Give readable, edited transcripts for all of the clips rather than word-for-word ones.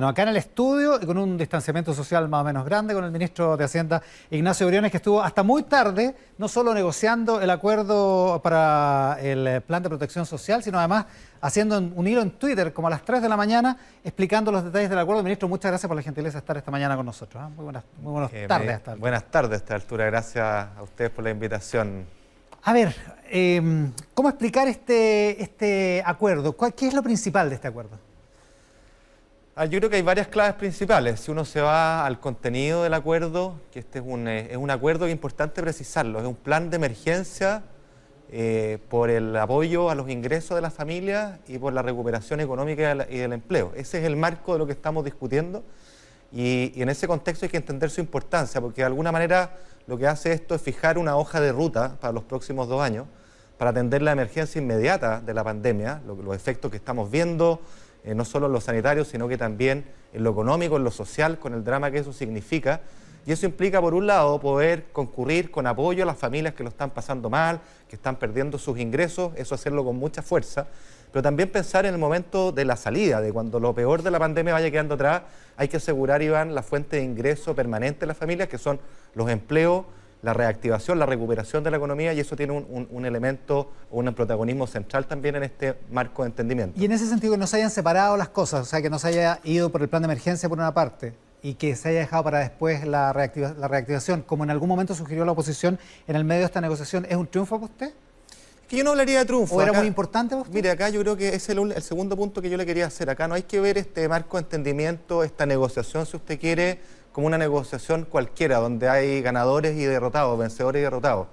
Bueno, acá en el estudio y con un distanciamiento social más o menos grande con el ministro de Hacienda, Ignacio Briones, que estuvo hasta muy tarde, no solo negociando el acuerdo para el plan de protección social, sino además haciendo un hilo en Twitter como a las 3 de la mañana, explicando los detalles del acuerdo. Ministro, muchas gracias por la gentileza de estar esta mañana con nosotros. Muy buenas tardes. Hasta buenas tardes a esta altura, gracias a ustedes por la invitación. A ver, ¿cómo explicar este acuerdo? ¿Qué es lo principal de este acuerdo? Yo creo que hay varias claves principales. Si uno se va al contenido del acuerdo, que este es un acuerdo que es importante precisarlo, es un plan de emergencia por el apoyo a los ingresos de las familias y por la recuperación económica y del empleo. Ese es el marco de lo que estamos discutiendo y en ese contexto hay que entender su importancia, porque de alguna manera lo que hace esto es fijar una hoja de ruta para los próximos 2 años, para atender la emergencia inmediata de la pandemia, los efectos que estamos viendo, no solo en lo sanitario, sino que también en lo económico, en lo social, con el drama que eso significa. Y eso implica, por un lado, poder concurrir con apoyo a las familias que lo están pasando mal, que están perdiendo sus ingresos, eso hacerlo con mucha fuerza, pero también pensar en el momento de la salida, de cuando lo peor de la pandemia vaya quedando atrás, hay que asegurar, Iván, la fuente de ingreso permanente de las familias, que son los empleos, la reactivación, la recuperación de la economía, y eso tiene un elemento o un protagonismo central también en este marco de entendimiento. Y en ese sentido, que no se hayan separado las cosas, o sea, que no se haya ido por el plan de emergencia por una parte y que se haya dejado para después la reactivación, como en algún momento sugirió la oposición en el medio de esta negociación, ¿es un triunfo para usted? Que yo no hablaría de triunfo. ¿O era muy importante para usted? Mire, acá yo creo que es el segundo punto que yo le quería hacer. Acá no hay que ver este marco de entendimiento, esta negociación, si usted quiere, como una negociación cualquiera, donde hay ganadores y derrotados, vencedores y derrotados.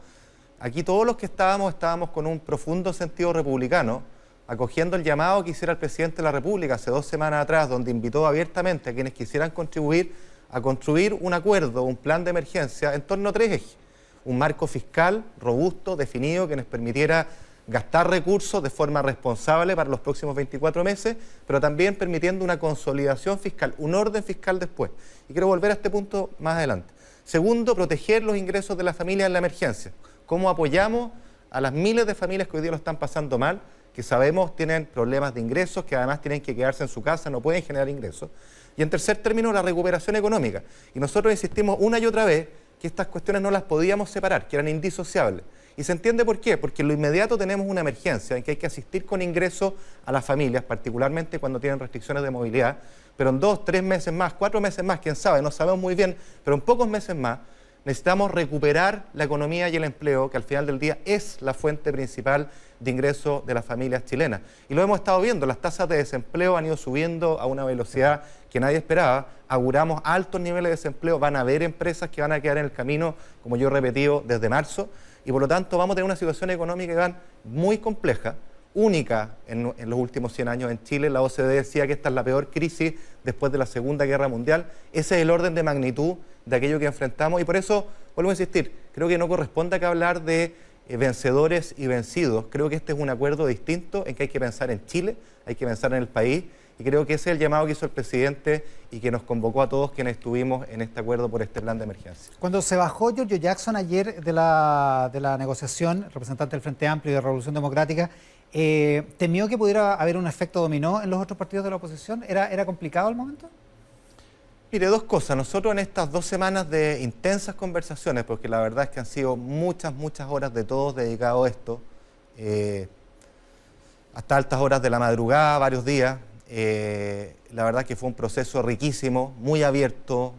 Aquí todos los que estábamos con un profundo sentido republicano, acogiendo el llamado que hiciera el presidente de la República hace 2 semanas atrás, donde invitó abiertamente a quienes quisieran contribuir a construir un acuerdo, un plan de emergencia en torno a 3 ejes. Un marco fiscal robusto, definido, que nos permitiera gastar recursos de forma responsable para los próximos 24 meses, pero también permitiendo una consolidación fiscal, un orden fiscal después. Y quiero volver a este punto más adelante. Segundo, proteger los ingresos de las familias en la emergencia. ¿Cómo apoyamos a las miles de familias que hoy día lo están pasando mal, que sabemos tienen problemas de ingresos, que además tienen que quedarse en su casa, no pueden generar ingresos? Y en tercer término, la recuperación económica. Y nosotros insistimos una y otra vez que estas cuestiones no las podíamos separar, que eran indisociables. Y se entiende por qué, porque en lo inmediato tenemos una emergencia en que hay que asistir con ingresos a las familias, particularmente cuando tienen restricciones de movilidad, pero en 2, 3 meses más, 4 meses más, quién sabe, no sabemos muy bien, pero en pocos meses más necesitamos recuperar la economía y el empleo, que al final del día es la fuente principal de ingreso de las familias chilenas. Y lo hemos estado viendo, las tasas de desempleo han ido subiendo a una velocidad que nadie esperaba, auguramos altos niveles de desempleo, van a haber empresas que van a quedar en el camino, como yo he repetido desde marzo, y por lo tanto vamos a tener una situación económica, Iván, muy compleja, única en los últimos 100 años en Chile. La OCDE decía que esta es la peor crisis después de la Segunda Guerra Mundial. Ese es el orden de magnitud de aquello que enfrentamos y por eso, vuelvo a insistir, creo que no corresponde acá hablar de vencedores y vencidos. Creo que este es un acuerdo distinto en que hay que pensar en Chile, hay que pensar en el país y creo que ese es el llamado que hizo el presidente y que nos convocó a todos quienes estuvimos en este acuerdo por este plan de emergencia. Cuando se bajó Giorgio Jackson ayer de la negociación, representante del Frente Amplio y de Revolución Democrática, ¿temió que pudiera haber un efecto dominó en los otros partidos de la oposición? ¿Era complicado el momento? Mire, 2 cosas. Nosotros en estas 2 semanas de intensas conversaciones, porque la verdad es que han sido muchas horas de todos dedicados a esto, hasta altas horas de la madrugada, varios días, la verdad que fue un proceso riquísimo, muy abierto,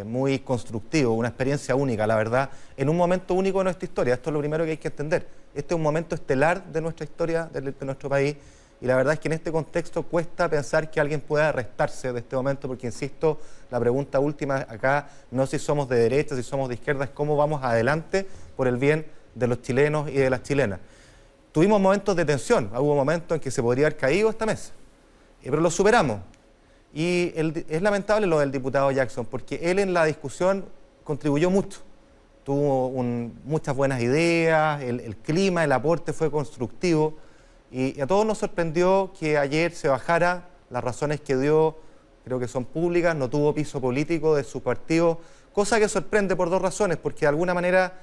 muy constructivo, una experiencia única, la verdad, en un momento único de nuestra historia. Esto es lo primero que hay que entender. Este es un momento estelar de nuestra historia, de nuestro país, y la verdad es que en este contexto cuesta pensar que alguien pueda restarse de este momento, porque insisto, la pregunta última acá no es si somos de derecha, si somos de izquierda, es cómo vamos adelante por el bien de los chilenos y de las chilenas. Tuvimos momentos de tensión, hubo momentos en que se podría haber caído esta mesa, pero lo superamos. Y es lamentable lo del diputado Jackson, porque él en la discusión contribuyó mucho. Tuvo muchas buenas ideas, el clima, el aporte fue constructivo. Y a todos nos sorprendió que ayer se bajara. Las razones que dio creo que son públicas, no tuvo piso político de su partido, cosa que sorprende por 2 razones, porque de alguna manera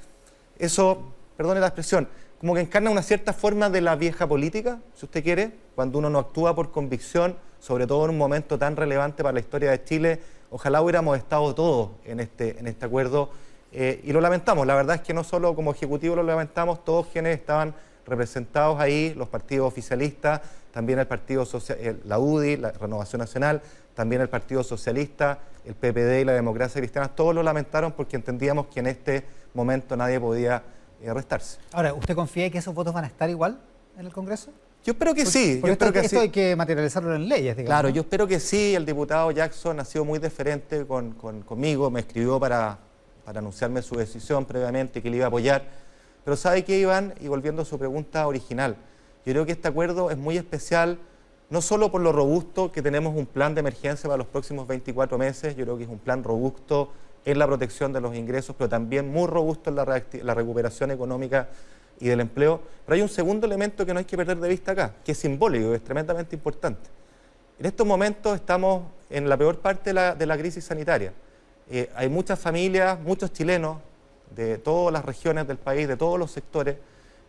eso, perdone la expresión, como que encarna una cierta forma de la vieja política, si usted quiere, cuando uno no actúa por convicción, sobre todo en un momento tan relevante para la historia de Chile. Ojalá hubiéramos estado todos en este acuerdo, y lo lamentamos. La verdad es que no solo como Ejecutivo lo lamentamos, todos quienes estaban representados ahí, los partidos oficialistas, también el Partido la UDI, la Renovación Nacional, también el Partido Socialista, el PPD y la Democracia Cristiana, todos lo lamentaron porque entendíamos que en este momento nadie podía restarse. Ahora, ¿usted confía en que esos votos van a estar igual en el Congreso? Yo espero que sí. Porque esto hay que materializarlo en leyes, digamos. Claro, yo espero que sí. El diputado Jackson ha sido muy deferente conmigo, me escribió para anunciarme su decisión previamente, que le iba a apoyar. Pero ¿sabe qué, Iván? Y volviendo a su pregunta original, yo creo que este acuerdo es muy especial, no solo por lo robusto que tenemos un plan de emergencia para los próximos 24 meses, yo creo que es un plan robusto en la protección de los ingresos, pero también muy robusto en la recuperación económica y del empleo. Pero hay un segundo elemento que no hay que perder de vista acá, que es simbólico, es tremendamente importante. En estos momentos estamos en la peor parte de la crisis sanitaria. Hay muchas familias, muchos chilenos de todas las regiones del país, de todos los sectores,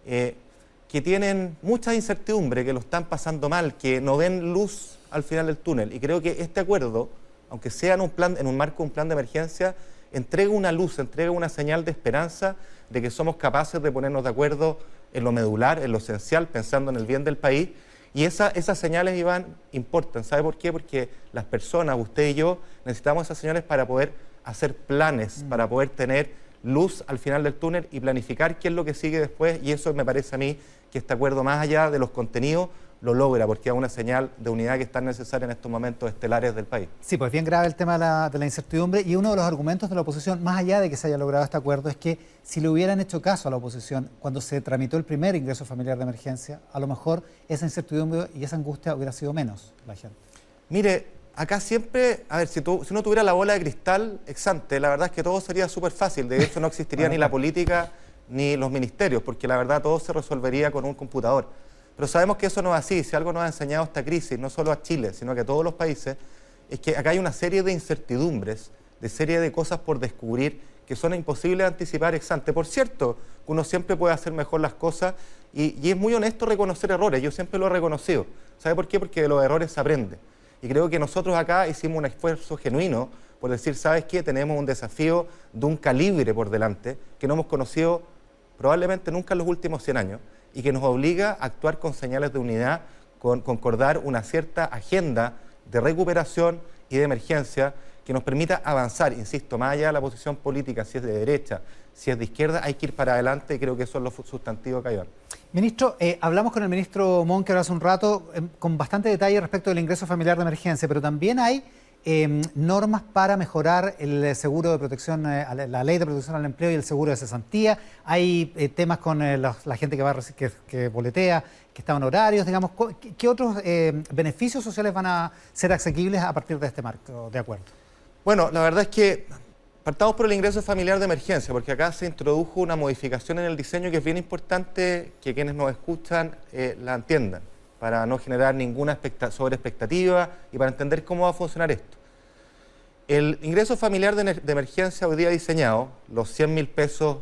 que tienen mucha incertidumbre, que lo están pasando mal, que no ven luz al final del túnel. Y creo que este acuerdo, aunque sea en un marco de un plan de emergencia, entrega una luz, entrega una señal de esperanza de que somos capaces de ponernos de acuerdo en lo medular, en lo esencial, pensando en el bien del país. Y esas señales, Iván, importan. ¿Sabe por qué? Porque las personas, usted y yo, necesitamos esas señales para poder hacer planes, para poder tener luz al final del túnel y planificar qué es lo que sigue después. Y eso me parece a mí que este acuerdo, más allá de los contenidos, lo logra, porque es una señal de unidad que es tan necesaria en estos momentos estelares del país. Sí, pues bien grave el tema de la incertidumbre, y uno de los argumentos de la oposición, más allá de que se haya logrado este acuerdo, es que si le hubieran hecho caso a la oposición cuando se tramitó el primer ingreso familiar de emergencia, a lo mejor esa incertidumbre y esa angustia hubiera sido menos la gente. Mire, acá siempre, a ver, si uno tuviera la bola de cristal ex ante, la verdad es que todo sería súper fácil. De hecho, no existiría ni la política ni los ministerios, porque la verdad todo se resolvería con un computador. Pero sabemos que eso no es así. Si algo nos ha enseñado esta crisis, no solo a Chile, sino que a todos los países, es que acá hay una serie de incertidumbres, de serie de cosas por descubrir que son imposibles de anticipar ex ante. Por cierto, uno siempre puede hacer mejor las cosas y es muy honesto reconocer errores. Yo siempre lo he reconocido. ¿Sabe por qué? Porque de los errores se aprende. Y creo que nosotros acá hicimos un esfuerzo genuino por decir, ¿sabes qué? Tenemos un desafío de un calibre por delante que no hemos conocido probablemente nunca en los últimos 100 años y que nos obliga a actuar con señales de unidad, con concordar una cierta agenda de recuperación y de emergencia que nos permita avanzar, insisto, más allá de la posición política, si es de derecha, si es de izquierda, hay que ir para adelante y creo que eso es lo sustantivo que hay. Ministro, hablamos con el ministro Monker hace un rato con bastante detalle respecto del ingreso familiar de emergencia, pero también hay normas para mejorar el seguro de protección, la ley de protección al empleo y el seguro de cesantía. Hay temas con la gente que boletea, que está en horarios, digamos. ¿Qué otros beneficios sociales van a ser asequibles a partir de este marco de acuerdo? Bueno, la verdad es que partamos por el ingreso familiar de emergencia, porque acá se introdujo una modificación en el diseño que es bien importante que quienes nos escuchan la entiendan, para no generar ninguna sobreexpectativa y para entender cómo va a funcionar esto. El ingreso familiar de emergencia hoy día diseñado, los 100.000 pesos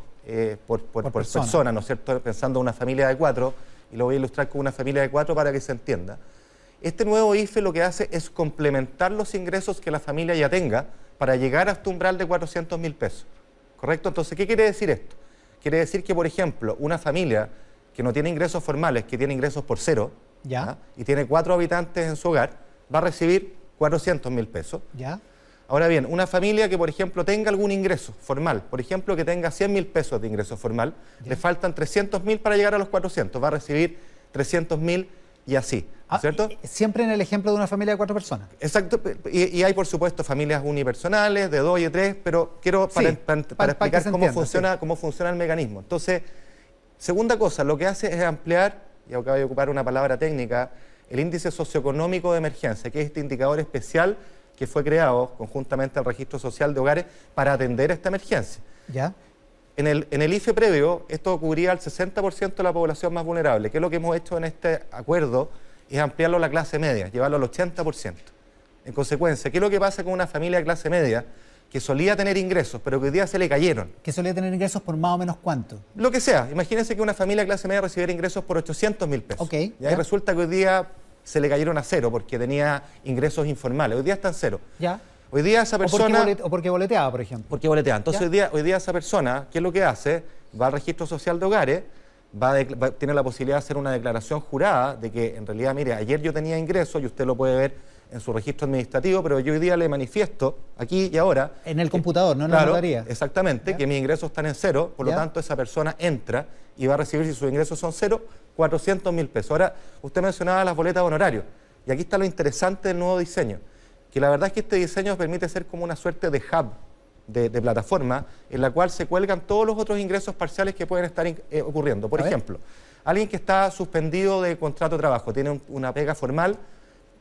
por persona, ¿no es cierto? Pensando en una familia de 4, y lo voy a ilustrar con una familia de 4 para que se entienda. Este nuevo IFE lo que hace es complementar los ingresos que la familia ya tenga para llegar hasta un umbral de 400.000 pesos. ¿Correcto? Entonces, ¿qué quiere decir esto? Quiere decir que, por ejemplo, una familia que no tiene ingresos formales, que tiene ingresos por cero, ¿ya? Y tiene 4 habitantes en su hogar, va a recibir 400.000 pesos. ¿Ya? Ahora bien, una familia que, por ejemplo, tenga algún ingreso formal, por ejemplo, que tenga 100.000 pesos de ingreso formal, le faltan 300.000 para llegar a los 400, va a recibir 300.000 y así, ¿cierto? Siempre en el ejemplo de una familia de 4 personas. Exacto, y hay, por supuesto, familias unipersonales de 2 y 3, pero quiero para explicar cómo funciona el mecanismo. Entonces, segunda cosa, lo que hace es ampliar, y acabo de ocupar una palabra técnica, el índice socioeconómico de emergencia, que es este indicador especial que fue creado conjuntamente al Registro Social de Hogares para atender esta emergencia. ¿Ya? En el IFE previo, esto cubría al 60% de la población más vulnerable, que es lo que hemos hecho en este acuerdo, es ampliarlo a la clase media, llevarlo al 80%. En consecuencia, ¿qué es lo que pasa con una familia de clase media que solía tener ingresos, pero que hoy día se le cayeron. Que solía tener ingresos por más o menos ¿cuánto? Lo que sea. Imagínense que una familia de clase media recibiera ingresos por 800.000 pesos. Ok, Y ya. ahí resulta que hoy día se le cayeron a cero porque tenía ingresos informales. Hoy día están cero. ¿Ya? Hoy día esa persona... O porque boleteaba, por ejemplo. Porque boletea. Entonces ¿Ya? hoy día esa persona, ¿qué es lo que hace? Va al registro social de hogares, tiene la posibilidad de hacer una declaración jurada de que en realidad, mire, ayer yo tenía ingresos y usted lo puede ver en su registro administrativo, pero yo hoy día le manifiesto aquí y ahora... En el computador, no en la notaría. Exactamente, ¿Ya? que mis ingresos están en cero, por lo ¿Ya? tanto esa persona entra y va a recibir, si sus ingresos son cero, 400.000 pesos. Ahora, usted mencionaba las boletas de honorario, y aquí está lo interesante del nuevo diseño, que la verdad es que este diseño permite ser como una suerte de hub, de plataforma, en la cual se cuelgan todos los otros ingresos parciales que pueden estar ocurriendo. Por ejemplo, alguien que está suspendido de contrato de trabajo, tiene una pega formal,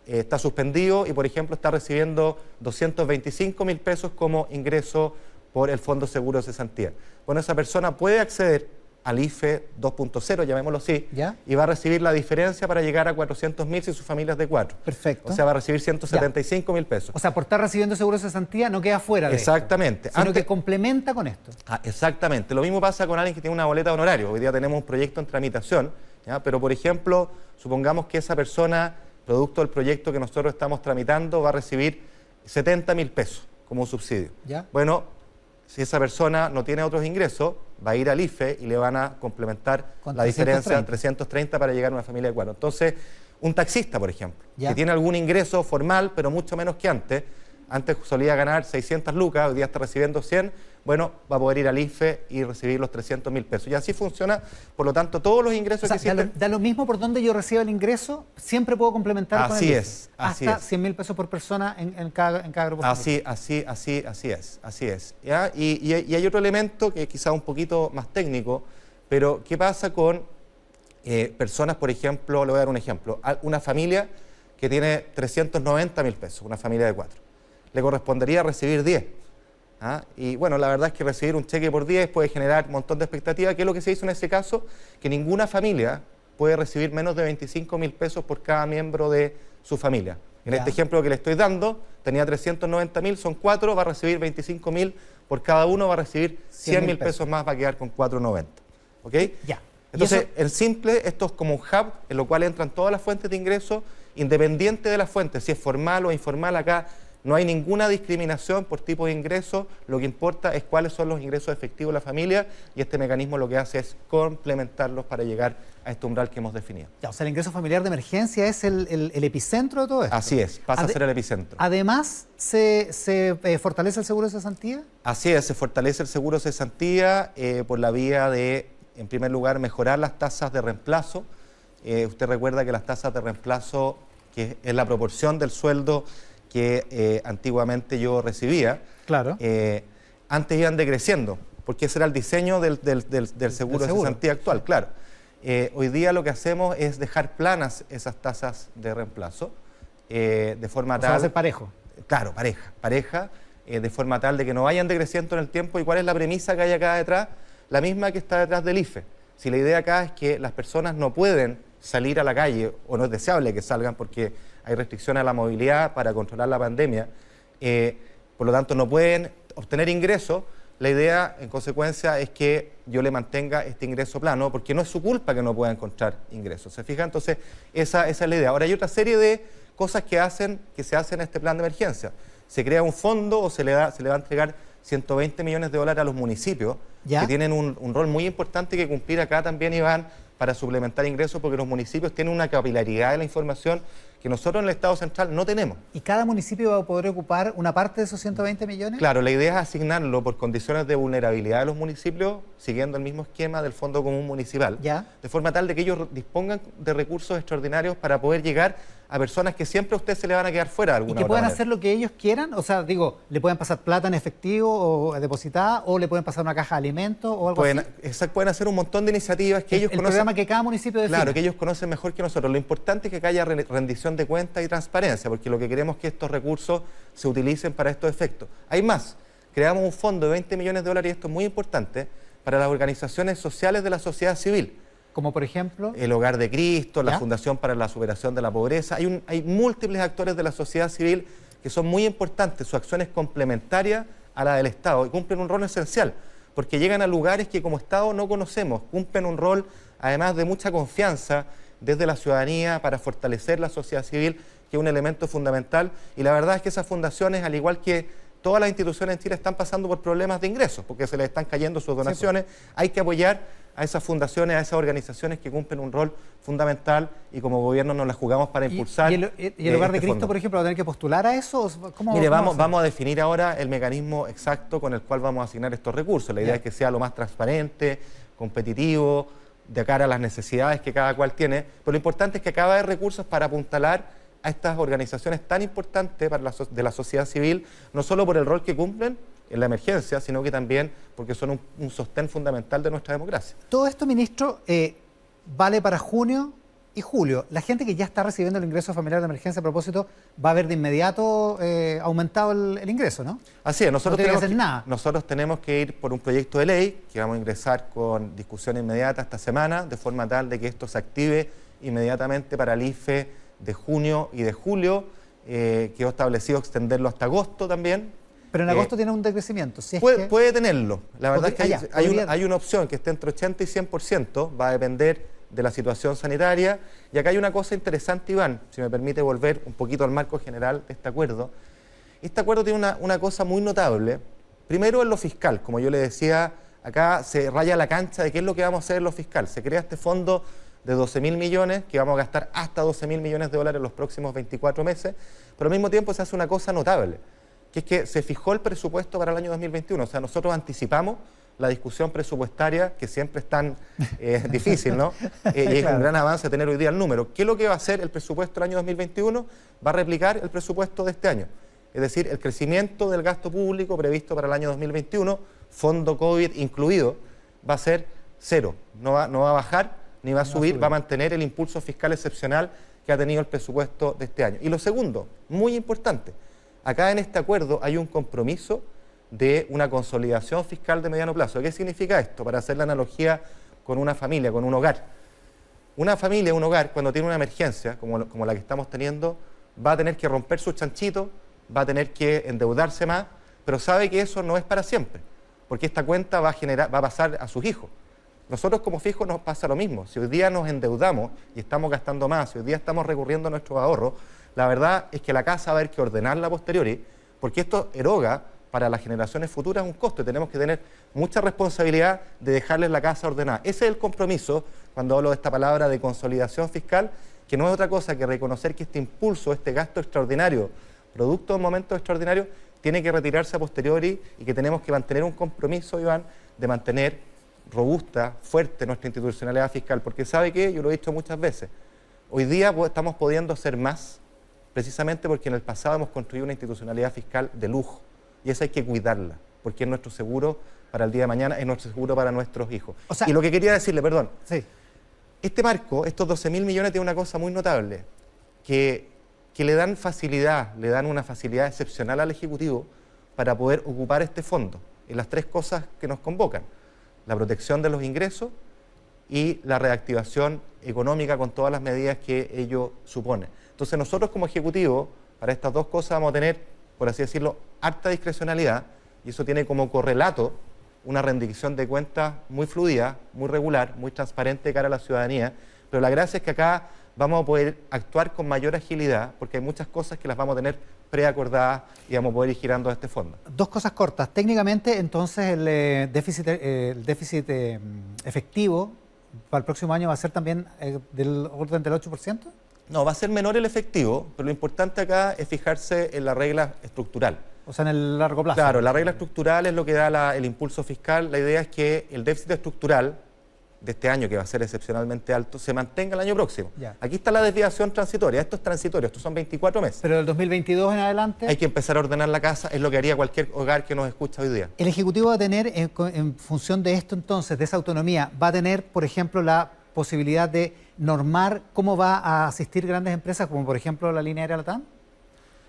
está suspendido y, por ejemplo, está recibiendo 225.000 pesos como ingreso por el Fondo Seguro de Cesantía. Bueno, esa persona puede acceder al IFE 2.0, llamémoslo así, ¿Ya? y va a recibir la diferencia para llegar a 400.000 si su familia es de 4. Perfecto. O sea, va a recibir 175.000 pesos. O sea, por estar recibiendo seguro de cesantía no queda fuera de Exactamente. esto, sino que complementa con esto. Exactamente. Lo mismo pasa con alguien que tiene una boleta de honorario. Hoy día tenemos un proyecto en tramitación, ¿ya? Pero, por ejemplo, supongamos que esa persona, producto del proyecto que nosotros estamos tramitando, va a recibir 70.000 pesos como subsidio. ¿Ya? Bueno, si esa persona no tiene otros ingresos, va a ir al IFE y le van a complementar Con la diferencia 330. 330 para llegar a una familia de 4. Entonces, un taxista, por ejemplo, ¿Ya? que tiene algún ingreso formal, pero mucho menos que antes solía ganar 600 lucas, hoy día está recibiendo 100, bueno, va a poder ir al IFE y recibir los 300.000 pesos. Y así funciona, por lo tanto, todos los ingresos O sea, que existen... da lo mismo por donde yo reciba el ingreso, siempre puedo complementar con el Así IFE. es, así Hasta es. 100.000 pesos por persona en cada grupo familiar. Así es. ¿Ya? Y hay otro elemento que es quizá un poquito más técnico, pero ¿qué pasa con personas, por ejemplo, le voy a dar un ejemplo, una familia que tiene 390.000 pesos, una familia de 4, le correspondería recibir 10. ¿Ah? Y bueno, la verdad es que recibir un cheque por 10 puede generar un montón de expectativas, que es lo que se hizo en ese caso, que ninguna familia puede recibir menos de 25.000 pesos por cada miembro de su familia. En Ya. este ejemplo que le estoy dando, tenía 390.000, son 4, va a recibir 25.000 por cada uno, va a recibir 100.000 pesos más, va a quedar con 490. ¿Ok? Ya. Entonces, Y eso- en simple, esto es como un hub en lo cual entran todas las fuentes de ingresos, independiente de las fuentes, si es formal o informal. Acá no hay ninguna discriminación por tipo de ingreso, lo que importa es cuáles son los ingresos efectivos de la familia, y este mecanismo lo que hace es complementarlos para llegar a este umbral que hemos definido. Ya, o sea, el ingreso familiar de emergencia es el epicentro de todo esto. Así es, pasa a Ade- ser el epicentro. Además, ¿se fortalece el seguro de cesantía? Así es, se fortalece el seguro de cesantía por la vía de, en primer lugar, mejorar las tasas de reemplazo. Usted recuerda que las tasas de reemplazo, que es la proporción del sueldo que antiguamente yo recibía, Claro. antes iban decreciendo, porque ese era el diseño del seguro de cesantía actual, claro. Hoy día lo que hacemos es dejar planas esas tasas de reemplazo, de forma O sea, va a tal... ser parejo. Claro, pareja, de forma tal de que no vayan decreciendo en el tiempo. ¿Y cuál es la premisa que hay acá detrás? La misma que está detrás del IFE. Si la idea acá es que las personas no pueden salir a la calle, o no es deseable que salgan porque hay restricciones a la movilidad para controlar la pandemia, por lo tanto no pueden obtener ingresos, la idea en consecuencia es que yo le mantenga este ingreso plano, porque no es su culpa que no pueda encontrar ingresos. ¿Se fija? Entonces, esa es la idea. Ahora, hay otra serie de cosas que se hacen en este plan de emergencia. Se crea un fondo o se le va a entregar 120 millones de dólares a los municipios, ¿Ya? que tienen un rol muy importante que cumplir acá también, Iván, para suplementar ingresos, porque los municipios tienen una capilaridad de la información que nosotros en el Estado Central no tenemos. ¿Y cada municipio va a poder ocupar una parte de esos 120 millones? Claro, la idea es asignarlo por condiciones de vulnerabilidad de los municipios, siguiendo el mismo esquema del Fondo Común Municipal, Ya. de forma tal de que ellos dispongan de recursos extraordinarios para poder llegar a personas que siempre a usted se le van a quedar fuera de ¿Y alguna que otra puedan manera. hacer lo que ellos quieran? O sea, digo, ¿le pueden pasar plata en efectivo o depositada? ¿O le pueden pasar una caja de alimentos o algo así? Pueden hacer un montón de iniciativas que ellos El conocen. programa que cada municipio define. Claro, que ellos conocen mejor que nosotros. Lo importante es que haya rendición de cuentas y transparencia, porque lo que queremos es que estos recursos se utilicen para estos efectos. Hay más, creamos un fondo de 20 millones de dólares, y esto es muy importante, para las organizaciones sociales de la sociedad civil. Como por ejemplo... El Hogar de Cristo, la ¿Ya? Fundación para la Superación de la Pobreza. Hay múltiples actores de la sociedad civil que son muy importantes. Su acción es complementaria a la del Estado y cumplen un rol esencial, porque llegan a lugares que como Estado no conocemos, cumplen un rol además de mucha confianza desde la ciudadanía para fortalecer la sociedad civil, que es un elemento fundamental, y la verdad es que esas fundaciones, al igual que todas las instituciones en Chile, están pasando por problemas de ingresos, porque se les están cayendo sus donaciones. Sí, pues. Hay que apoyar a esas fundaciones, a esas organizaciones que cumplen un rol fundamental y como gobierno nos las jugamos para impulsar. ¿Y el Hogar de Cristo, fondo, por ejemplo, va a tener que postular a eso? Mire, vamos a definir ahora el mecanismo exacto con el cual vamos a asignar estos recursos. La idea es que sea lo más transparente, competitivo, de cara a las necesidades que cada cual tiene, pero lo importante es que acá va a haber recursos para apuntalar a estas organizaciones tan importantes de la sociedad civil, no solo por el rol que cumplen en la emergencia, sino que también porque son un sostén fundamental de nuestra democracia. Todo esto, ministro, vale para junio y julio. La gente que ya está recibiendo el ingreso familiar de emergencia, a propósito, va a ver de inmediato aumentado el ingreso, ¿no? Así es, nosotros tenemos que ir por un proyecto de ley que vamos a ingresar con discusión inmediata esta semana, de forma tal de que esto se active inmediatamente para el IFE de junio y de julio. Quedó establecido extenderlo hasta agosto también. Pero en agosto tiene un decrecimiento. Si puede tenerlo. La verdad es que hay una opción que esté entre 80 y 100%, va a depender de la situación sanitaria. Y acá hay una cosa interesante, Iván, si me permite volver un poquito al marco general de este acuerdo. Este acuerdo tiene una cosa muy notable. Primero en lo fiscal, como yo le decía, acá se raya la cancha de qué es lo que vamos a hacer en lo fiscal. Se crea este fondo de 12.000 millones, que vamos a gastar hasta 12.000 millones de dólares en los próximos 24 meses, pero al mismo tiempo se hace una cosa notable, que es que se fijó el presupuesto para el año 2021. O sea, nosotros anticipamos la discusión presupuestaria, que siempre es tan difícil, ¿no? Y es un gran avance tener hoy día el número. ¿Qué es lo que va a hacer el presupuesto del año 2021? Va a replicar el presupuesto de este año. Es decir, el crecimiento del gasto público previsto para el año 2021, fondo COVID incluido, va a ser cero. No va a bajar ni va a subir, va a mantener el impulso fiscal excepcional que ha tenido el presupuesto de este año. Y lo segundo, muy importante, acá en este acuerdo hay un compromiso de una consolidación fiscal de mediano plazo. ¿Qué significa esto? Para hacer la analogía con una familia, con un hogar. Una familia, un hogar, cuando tiene una emergencia, como la que estamos teniendo, va a tener que romper sus chanchitos, va a tener que endeudarse más, pero sabe que eso no es para siempre, porque esta cuenta va a pasar a sus hijos. Nosotros como fijos nos pasa lo mismo. Si hoy día nos endeudamos y estamos gastando más, si hoy día estamos recurriendo a nuestros ahorros, la verdad es que la casa va a haber que ordenarla a posteriori, porque esto eroga para las generaciones futuras un costo. Tenemos que tener mucha responsabilidad de dejarles la casa ordenada. Ese es el compromiso, cuando hablo de esta palabra de consolidación fiscal, que no es otra cosa que reconocer que este impulso, este gasto extraordinario, producto de un momento extraordinario, tiene que retirarse a posteriori y que tenemos que mantener un compromiso, Iván, de mantener robusta, fuerte nuestra institucionalidad fiscal, porque ¿sabe qué? Yo lo he dicho muchas veces, hoy día estamos pudiendo hacer más, precisamente porque en el pasado hemos construido una institucionalidad fiscal de lujo, y esa hay que cuidarla, porque es nuestro seguro para el día de mañana, es nuestro seguro para nuestros hijos. O sea, y lo que quería decirle, perdón, sí, este marco, estos 12.000 millones, tiene una cosa muy notable, que le dan facilidad, le dan una facilidad excepcional al Ejecutivo para poder ocupar este fondo, en las tres cosas que nos convocan: la protección de los ingresos y la reactivación económica con todas las medidas que ello supone. Entonces nosotros como Ejecutivo, para estas dos cosas vamos a tener, por así decirlo, harta discrecionalidad, y eso tiene como correlato una rendición de cuentas muy fluida, muy regular, muy transparente de cara a la ciudadanía, pero la gracia es que acá vamos a poder actuar con mayor agilidad, porque hay muchas cosas que las vamos a tener preacordadas y vamos a poder ir girando a este fondo. Dos cosas cortas. Técnicamente, entonces, el déficit efectivo para el próximo año va a ser también del orden del 8%. No, va a ser menor el efectivo, pero lo importante acá es fijarse en la regla estructural. O sea, en el largo plazo. Claro, la regla estructural es lo que da el impulso fiscal. La idea es que el déficit estructural de este año, que va a ser excepcionalmente alto, se mantenga el año próximo. Ya. Aquí está la desviación transitoria. Esto es transitorio, estos son 24 meses. Pero del 2022 en adelante... Hay que empezar a ordenar la casa, es lo que haría cualquier hogar que nos escucha hoy día. ¿El Ejecutivo va a tener, en función de esto entonces, de esa autonomía, va a tener, por ejemplo, la posibilidad de normar cómo va a asistir grandes empresas, como por ejemplo la línea aérea LATAM?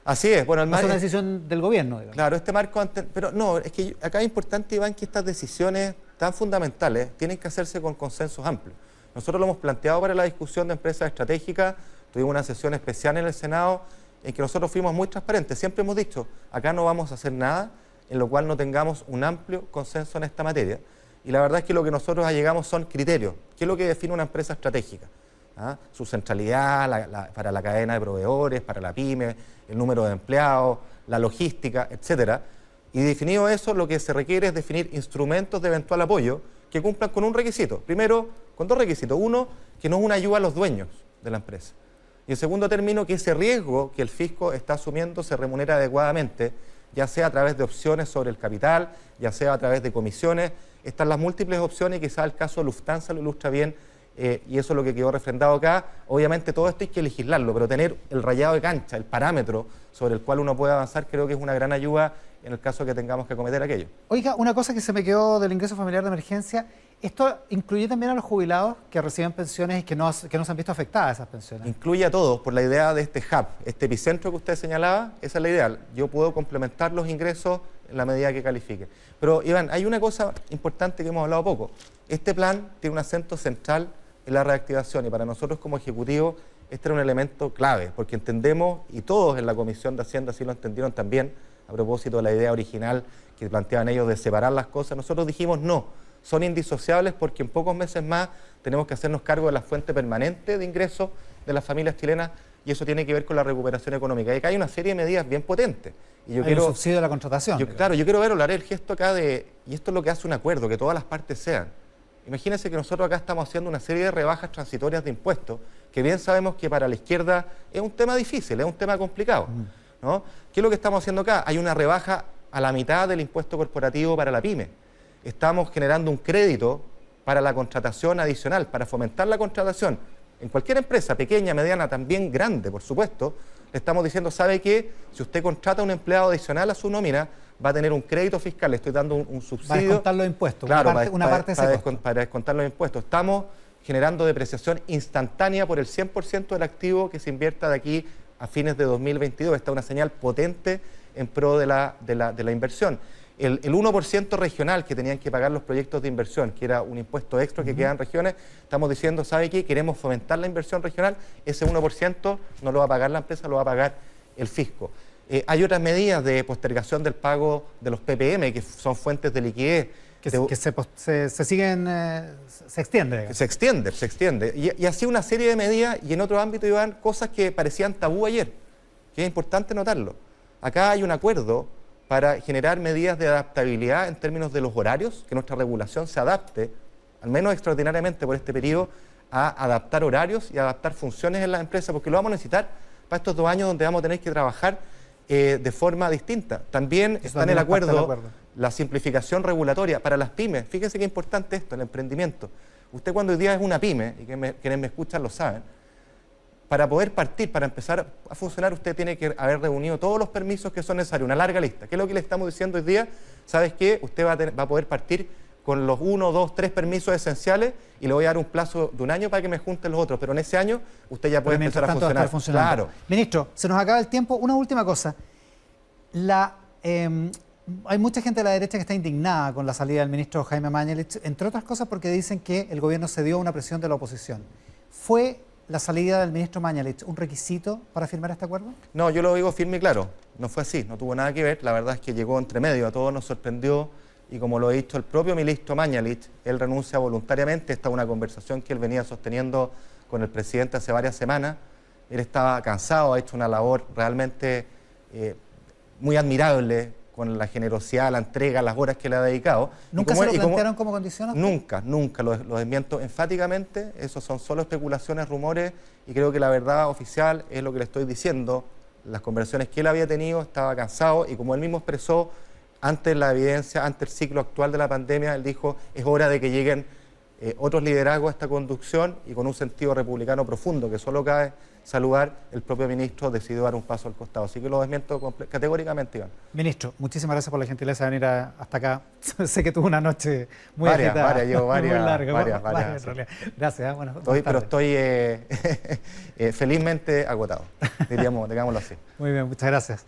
Así es. Bueno, es una decisión del gobierno, digamos. Claro, este marco... Pero no, es que acá es importante, Iván, que estas decisiones tan fundamentales tienen que hacerse con consensos amplios. Nosotros lo hemos planteado para la discusión de empresas estratégicas, tuvimos una sesión especial en el Senado en que nosotros fuimos muy transparentes. Siempre hemos dicho, acá no vamos a hacer nada en lo cual no tengamos un amplio consenso en esta materia. Y la verdad es que lo que nosotros allegamos son criterios. ¿Qué es lo que define una empresa estratégica? ¿Ah? Su centralidad para la cadena de proveedores, para la pyme, el número de empleados, la logística, etcétera. Y definido eso, lo que se requiere es definir instrumentos de eventual apoyo que cumplan con un requisito. Primero, con dos requisitos. Uno, que no es una ayuda a los dueños de la empresa. Y en segundo término, que ese riesgo que el fisco está asumiendo se remunera adecuadamente, ya sea a través de opciones sobre el capital, ya sea a través de comisiones. Están las múltiples opciones y quizá el caso de Lufthansa lo ilustra bien, y eso es lo que quedó refrendado acá. Obviamente todo esto hay que legislarlo, pero tener el rayado de cancha, el parámetro sobre el cual uno puede avanzar, creo que es una gran ayuda en el caso que tengamos que acometer aquello. Oiga, una cosa que se me quedó del ingreso familiar de emergencia, ¿esto incluye también a los jubilados que reciben pensiones y que no se han visto afectadas esas pensiones? Incluye a todos por la idea de este hub, este epicentro que usted señalaba, esa es la idea. Yo puedo complementar los ingresos en la medida que califique. Pero, Iván, hay una cosa importante que hemos hablado poco. Este plan tiene un acento central en la reactivación y para nosotros como Ejecutivo este era un elemento clave, porque entendemos, y todos en la Comisión de Hacienda así lo entendieron también, a propósito de la idea original que planteaban ellos de separar las cosas, nosotros dijimos no, son indisociables porque en pocos meses más tenemos que hacernos cargo de la fuente permanente de ingresos de las familias chilenas y eso tiene que ver con la recuperación económica. Y acá hay una serie de medidas bien potentes. Y yo hay un subsidio de la contratación. Claro, yo quiero ver, Olaré, el gesto acá de, y esto es lo que hace un acuerdo, que todas las partes sean. Imagínense que nosotros acá estamos haciendo una serie de rebajas transitorias de impuestos, que bien sabemos que para la izquierda es un tema difícil, es un tema complicado, ¿no? ¿Qué es lo que estamos haciendo acá? Hay una rebaja a la mitad del impuesto corporativo para la pyme. Estamos generando un crédito para la contratación adicional, para fomentar la contratación. En cualquier empresa, pequeña, mediana, también grande, por supuesto, le estamos diciendo, ¿sabe qué? Si usted contrata a un empleado adicional a su nómina, va a tener un crédito fiscal, le estoy dando un subsidio. Para descontar los impuestos, claro, para descontar los impuestos. Estamos generando depreciación instantánea por el 100% del activo que se invierta de aquí a fines de 2022. Esta es una señal potente en pro de la inversión. El 1% regional que tenían que pagar los proyectos de inversión, que era un impuesto extra que queda en regiones, estamos diciendo, ¿sabe qué? Queremos fomentar la inversión regional, ese 1% no lo va a pagar la empresa, lo va a pagar el fisco. Hay otras medidas de postergación del pago de los PPM, que son fuentes de liquidez. Que se siguen, se extiende. Se extiende. Y así una serie de medidas, y en otro ámbito, Iván, cosas que parecían tabú ayer, que es importante notarlo. Acá hay un acuerdo para generar medidas de adaptabilidad en términos de los horarios, que nuestra regulación se adapte, al menos extraordinariamente por este periodo, a adaptar horarios y adaptar funciones en las empresas, porque lo vamos a necesitar para estos 2 años donde vamos a tener que trabajar de forma distinta. También está en el acuerdo la simplificación regulatoria para las pymes. Fíjense qué importante esto, el emprendimiento. Usted cuando hoy día es una pyme, y quienes me escuchan lo saben, para poder partir, para empezar a funcionar, usted tiene que haber reunido todos los permisos que son necesarios, una larga lista. ¿Qué es lo que le estamos diciendo hoy día? ¿Sabes qué? Usted va a poder partir con los 1, 2, 3 permisos esenciales y le voy a dar un plazo de 1 año para que me junten los otros, pero en ese año usted ya puede empezar a funcionar. Claro. Ministro, se nos acaba el tiempo. Una última cosa. Hay mucha gente de la derecha que está indignada con la salida del ministro Jaime Mañalich, entre otras cosas porque dicen que el gobierno cedió a una presión de la oposición. ¿Fue la salida del ministro Mañalich un requisito para firmar este acuerdo? No, yo lo digo firme y claro. No fue así, no tuvo nada que ver. La verdad es que llegó entre medio, a todos nos sorprendió. Y como lo ha dicho el propio ministro Mañalich, él renuncia voluntariamente. Esta es una conversación que él venía sosteniendo con el presidente hace varias semanas. Él estaba cansado, ha hecho una labor realmente muy admirable, con la generosidad, la entrega, las horas que le ha dedicado. ¿Nunca se lo plantearon como condición? Nunca, lo desmiento enfáticamente. Esos son solo especulaciones, rumores, y creo que la verdad oficial es lo que le estoy diciendo. Las conversaciones que él había tenido, estaba cansado, y como él mismo expresó, ante la evidencia, ante el ciclo actual de la pandemia, él dijo, es hora de que lleguen otros liderazgos a esta conducción, y con un sentido republicano profundo, que solo cabe saludar, el propio ministro decidió dar un paso al costado. Así que lo desmiento categóricamente, Iván. Ministro, muchísimas gracias por la gentileza de venir hasta acá. Sé que tuvo una noche muy agitada. Muy larga. Varias. Gracias. Bueno, estoy felizmente agotado, digámoslo así. Muy bien, muchas gracias.